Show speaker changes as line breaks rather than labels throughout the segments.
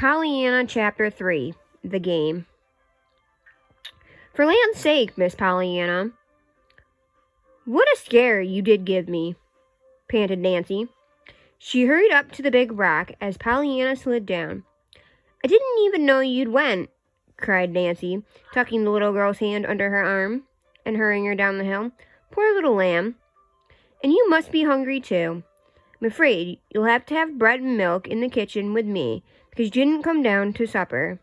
Pollyanna Chapter 3, The Game. For land's sake, Miss Pollyanna, what a scare you did give me, panted Nancy. She hurried up to the big rock as Pollyanna slid down. I didn't even know you'd went, cried Nancy, tucking the little girl's hand under her arm and hurrying her down the hill. Poor little lamb. And you must be hungry, too. I'm afraid you'll have to have bread and milk in the kitchen with me, because you didn't come down to supper.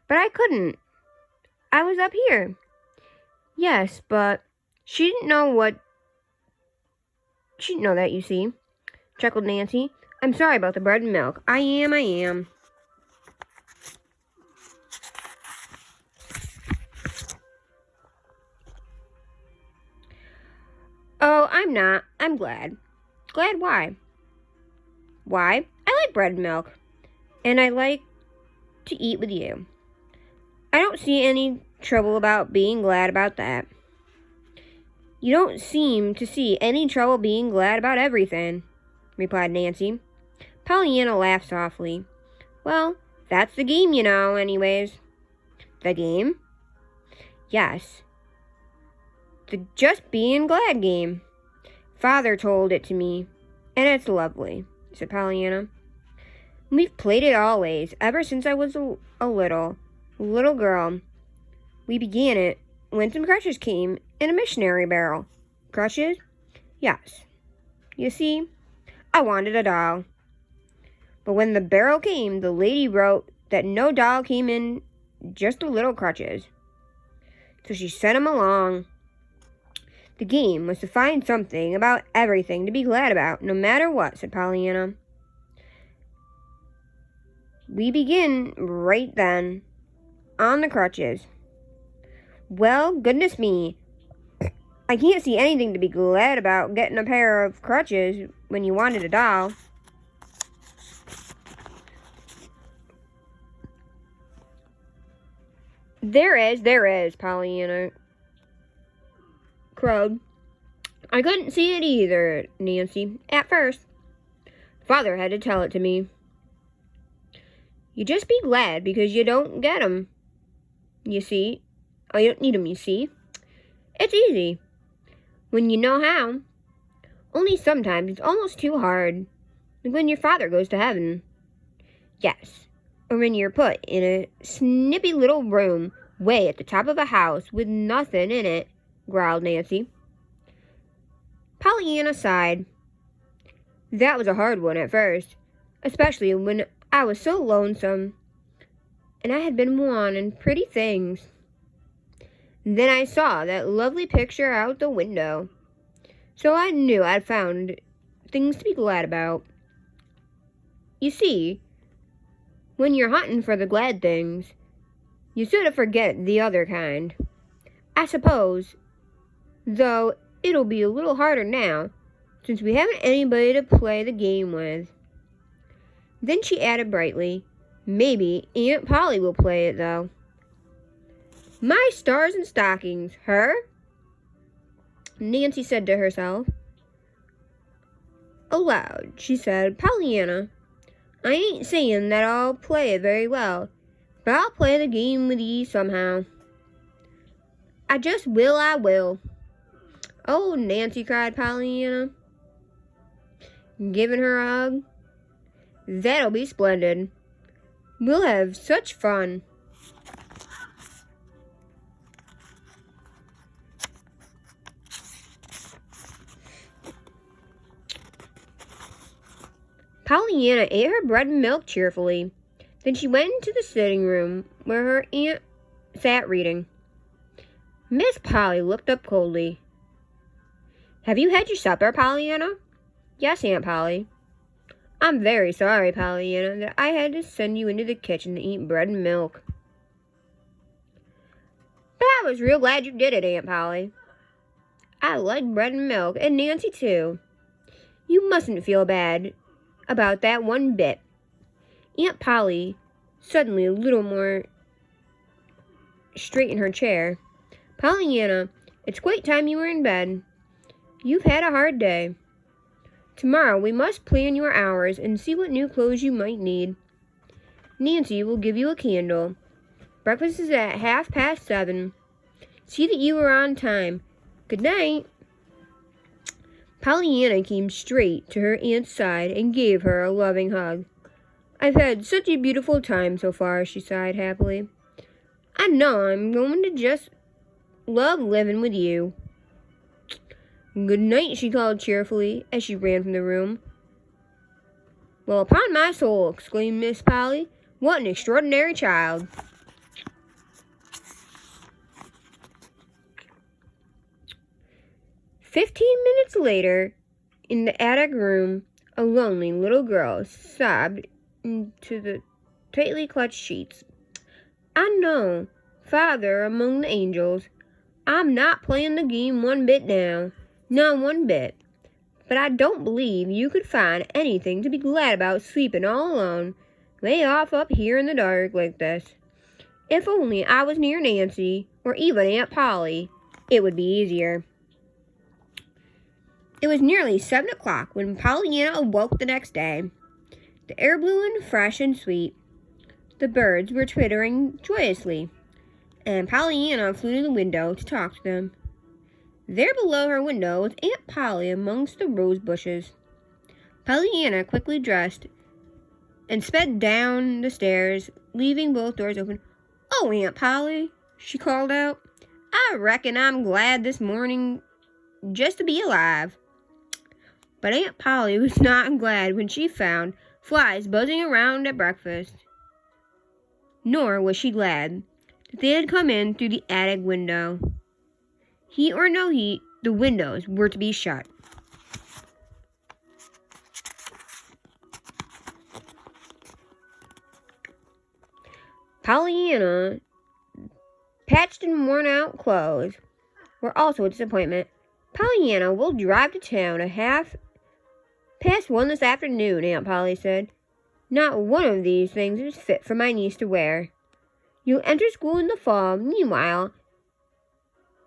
But I couldn't. I was up here. Yes, but she didn't know that, you see, chuckled Nancy. I'm sorry about the bread and milk. I am. Oh, I'm not. I'm glad. Glad why? Why? I like bread and milk. And I like to eat with you. I don't see any trouble about being glad about that. You don't seem to see any trouble being glad about everything, replied Nancy. Pollyanna laughed softly. Well, that's the game, you know, anyways. The game? Yes. The just being glad game. Father told it to me, and it's lovely, said Pollyanna. We've played it always, ever since I was a little girl. We began it when some crutches came in a missionary barrel. Crutches? Yes. You see, I wanted a doll. But when the barrel came, the lady wrote that no doll came in, just the little crutches. So she sent 'em along. The game was to find something about everything to be glad about, no matter what, said Pollyanna. We begin right then, on the crutches. Well, goodness me, I can't see anything to be glad about getting a pair of crutches when you wanted a doll. There is, Pollyanna crowed. I couldn't see it either, Nancy, at first. Father had to tell it to me. You just be glad because you don't get 'em, you see. Oh, you don't need 'em, you see. It's easy when you know how. Only sometimes it's almost too hard, like when your father goes to heaven. Yes, or when you're put in a snippy little room way at the top of a house with nothing in it, growled Nancy. Pollyanna sighed. That was a hard one at first, especially when I was so lonesome, and I had been wanting pretty things. Then I saw that lovely picture out the window, so I knew I'd found things to be glad about. You see, when you're hunting for the glad things, you sort of forget the other kind. I suppose, though it'll be a little harder now, since we haven't anybody to play the game with. Then she added brightly, maybe Aunt Polly will play it, though. My stars and stockings, her? Nancy said to herself. Aloud, she said, Pollyanna, I ain't saying that I'll play it very well, but I'll play the game with ye somehow. I just will, I will. Oh, Nancy, cried Pollyanna, giving her a hug. That'll be splendid. We'll have such fun. Pollyanna ate her bread and milk cheerfully. Then she went into the sitting room where her aunt sat reading. Miss Polly looked up coldly. Have you had your supper, Pollyanna? Yes, Aunt Polly. I'm very sorry, Pollyanna, that I had to send you into the kitchen to eat bread and milk. But I was real glad you did it, Aunt Polly. I like bread and milk, and Nancy too. You mustn't feel bad about that one bit. Aunt Polly, suddenly a little more straight in her chair. Pollyanna, it's quite time you were in bed. You've had a hard day. Tomorrow we must plan your hours and see what new clothes you might need. Nancy will give you a candle. Breakfast is at 7:30. See that you are on time. Good night." Pollyanna came straight to her aunt's side and gave her a loving hug. "I've had such a beautiful time so far," she sighed happily. "I know I'm going to just love living with you." "Good night," she called cheerfully as she ran from the room. "Well, upon my soul," exclaimed Miss Polly, "what an extraordinary child." "15 minutes later, in the attic room, a lonely little girl sobbed into the tightly clutched sheets. "I know, Father among the angels, I'm not playing the game one bit now, not one bit. But I don't believe you could find anything to be glad about sleeping all alone, way off up here in the dark like this. If only I was near Nancy, or even Aunt Polly, it would be easier." It was nearly 7 o'clock when Pollyanna awoke the next day. The air blew in fresh and sweet. The birds were twittering joyously, and Pollyanna flew to the window to talk to them. There below her window was Aunt Polly amongst the rose bushes. Pollyanna quickly dressed and sped down the stairs, leaving both doors open. "Oh, Aunt Polly," she called out, "I reckon I'm glad this morning just to be alive." But Aunt Polly was not glad when she found flies buzzing around at breakfast. Nor was she glad that they had come in through the attic window. Heat or no heat, the windows were to be shut. Pollyanna, patched and worn-out clothes, were also a disappointment. "Pollyanna, we'll drive to town at 1:30 this afternoon," Aunt Polly said. "Not one of these things is fit for my niece to wear. You'll enter school in the fall. Meanwhile,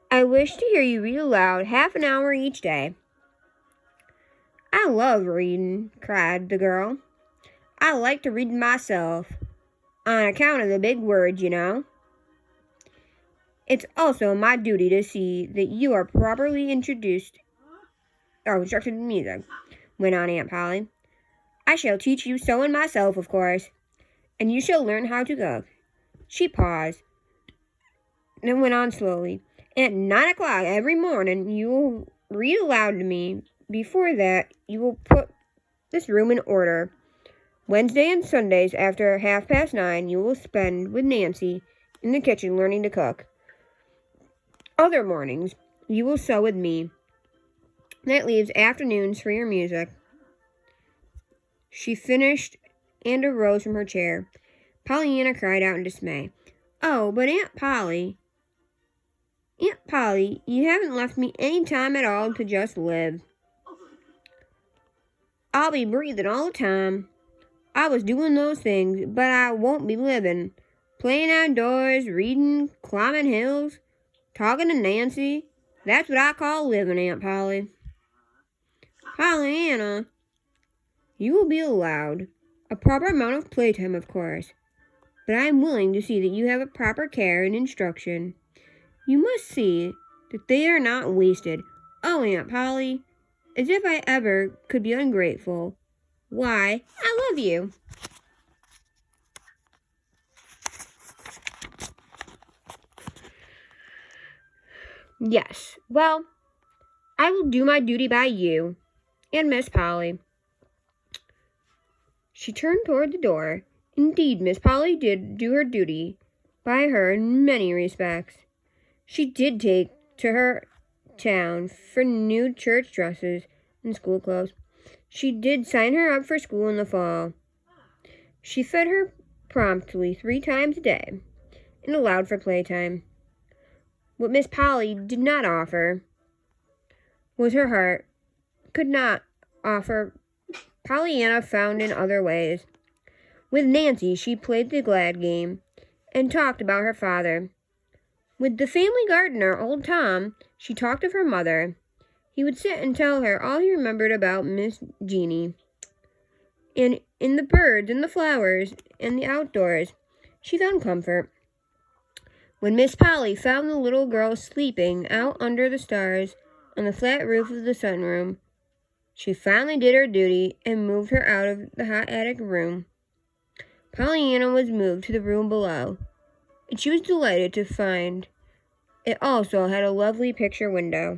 I wish to hear you read aloud half an hour each day." "I love reading," cried the girl. "I like to read myself, on account of the big words, you know. It's also my duty to see that you are properly instructed in music," went on Aunt Polly. "I shall teach you sewing myself, of course, and you shall learn how to cook." She paused, then went on slowly. "At 9 o'clock every morning you will read aloud to me. Before that, you will put this room in order. Wednesday and Sundays after 9:30 you will spend with Nancy in the kitchen learning to cook. Other mornings you will sew with me. That leaves afternoons for your music." She finished and arose from her chair. Pollyanna cried out in dismay. "Oh, but Aunt Polly, you haven't left me any time at all to just live." "I'll be breathing all the time. I was doing those things, but I won't be living. Playing outdoors, reading, climbing hills, talking to Nancy. That's what I call living, Aunt Polly." "Pollyanna, you will be allowed a proper amount of playtime, of course, but I am willing to see that you have a proper care and instruction. You must see that they are not wasted." "Oh, Aunt Polly, as if I ever could be ungrateful. Why, I love you." "Yes, well, I will do my duty by you and Miss Polly." She turned toward the door. Indeed, Miss Polly did do her duty by her in many respects. She did take to her town for new church dresses and school clothes. She did sign her up for school in the fall. She fed her promptly 3 times a day and allowed for playtime. What Miss Polly did not offer was her heart. Could not offer, Pollyanna found in other ways. With Nancy, she played the glad game and talked about her father. With the family gardener, old Tom, she talked of her mother. He would sit and tell her all he remembered about Miss Jeanie. and in the birds and the flowers and the outdoors. She found comfort. When Miss Polly found the little girl sleeping out under the stars on the flat roof of the sunroom, she finally did her duty and moved her out of the hot attic room. Pollyanna was moved to the room below, and she was delighted to find it also had a lovely picture window.